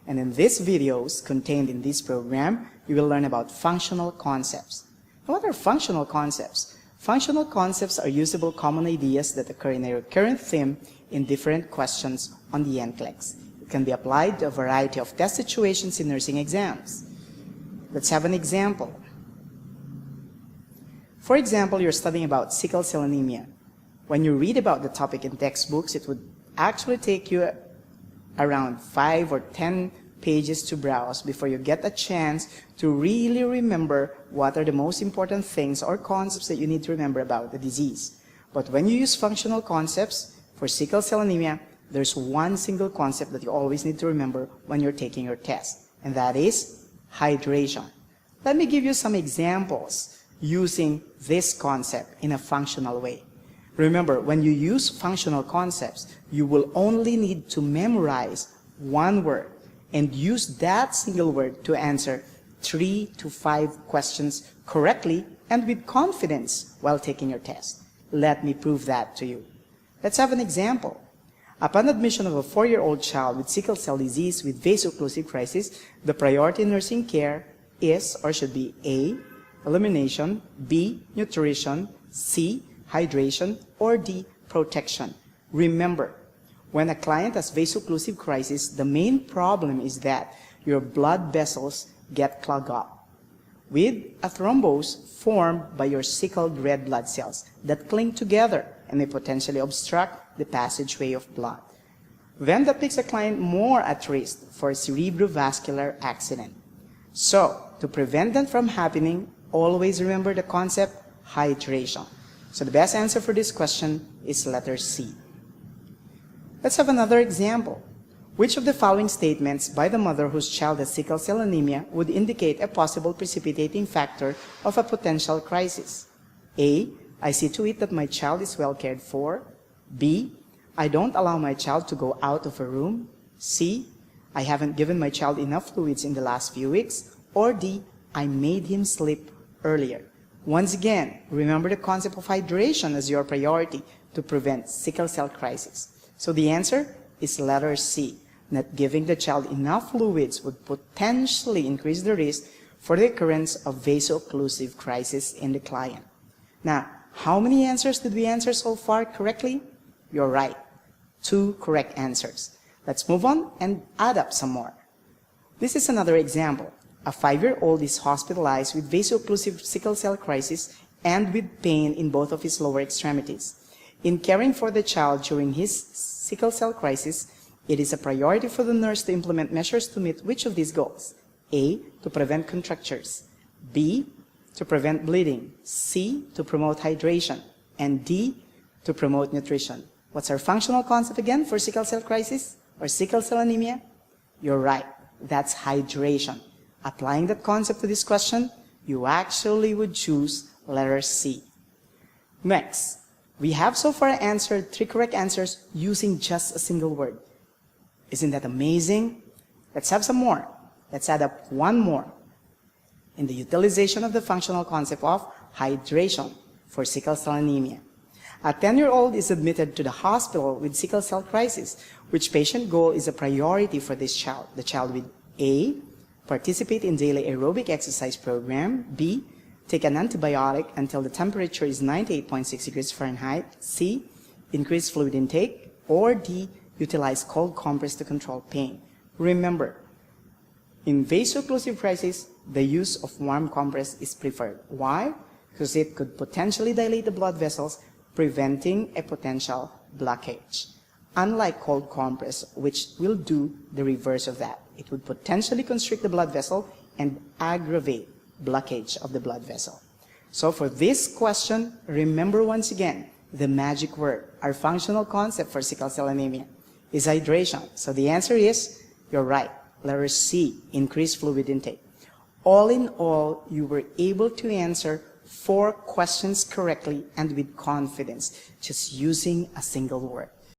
And in these videos contained in this program, you will learn about functional concepts. Now, what are functional concepts? Functional concepts are usable common ideas that occur in a recurrent theme in different questions on the NCLEX. It can be applied to a variety of test situations in nursing exams. Let's have an example. For example, you're studying about sickle cell anemia. When you read about the topic in textbooks, it would actually take you around 5 or 10 pages to browse before you get a chance to really remember what are the most important things or concepts that you need to remember about the disease. But when you use functional concepts for sickle cell anemia, there's one single concept that you always need to remember when you're taking your test, and that is hydration. Let me give you some examples using this concept in a functional way. Remember, when you use functional concepts, you will only need to memorize one word and use that single word to answer 3 to 5 questions correctly and with confidence while taking your test. Let me prove that to you. Let's have an example. Upon admission of a 4-year-old child with sickle cell disease with vaso-occlusive crisis, the priority in nursing care is or should be A, elimination, B, nutrition, C, hydration, or D, protection. Remember, when a client has vaso-occlusive crisis, the main problem is that your blood vessels get clogged up with a thrombus formed by your sickled red blood cells that cling together and may potentially obstruct the passageway of blood. Then that makes a client more at risk for a cerebrovascular accident. So, to prevent that from happening, always remember the concept hydration. So the best answer for this question is letter C. Let's have another example. Which of the following statements by the mother whose child has sickle cell anemia would indicate a possible precipitating factor of a potential crisis? A, I see to it that my child is well cared for. B, I don't allow my child to go out of a room. C, I haven't given my child enough fluids in the last few weeks. Or D, I made him sleep earlier. Once again, remember the concept of hydration as your priority to prevent sickle cell crisis. So the answer is letter C. Not giving the child enough fluids would potentially increase the risk for the occurrence of vaso-occlusive crisis in the client. Now, how many answers did we answer so far correctly? You're right. 2 correct answers. Let's move on and add up some more. This is another example. A 5-year-old is hospitalized with vaso-occlusive sickle cell crisis and with pain in both of his lower extremities. In caring for the child during his sickle cell crisis, it is a priority for the nurse to implement measures to meet which of these goals? A, to prevent contractures. B, to prevent bleeding. C, to promote hydration. And D, to promote nutrition. What's our functional concept again for sickle cell crisis or sickle cell anemia? You're right. That's hydration. Applying that concept to this question, you actually would choose letter C. Next, we have so far answered 3 correct answers using just a single word. Isn't that amazing? Let's have some more. Let's add up one more. In the utilization of the functional concept of hydration for sickle cell anemia. A 10-year-old is admitted to the hospital with sickle cell crisis, which patient goal is a priority for this child. The child with A, participate in daily aerobic exercise program. B, take an antibiotic until the temperature is 98.6 degrees Fahrenheit. C, increase fluid intake. Or D, utilize cold compress to control pain. Remember, in vaso-occlusive crisis, the use of warm compress is preferred. Why? Because it could potentially dilate the blood vessels, preventing a potential blockage. Unlike cold compress, which will do the reverse of that. It would potentially constrict the blood vessel and aggravate blockage of the blood vessel. So for this question, remember once again, the magic word, our functional concept for sickle cell anemia is hydration. So the answer is, you're right, letter C, increased fluid intake. All in all, you were able to answer 4 questions correctly and with confidence, just using a single word.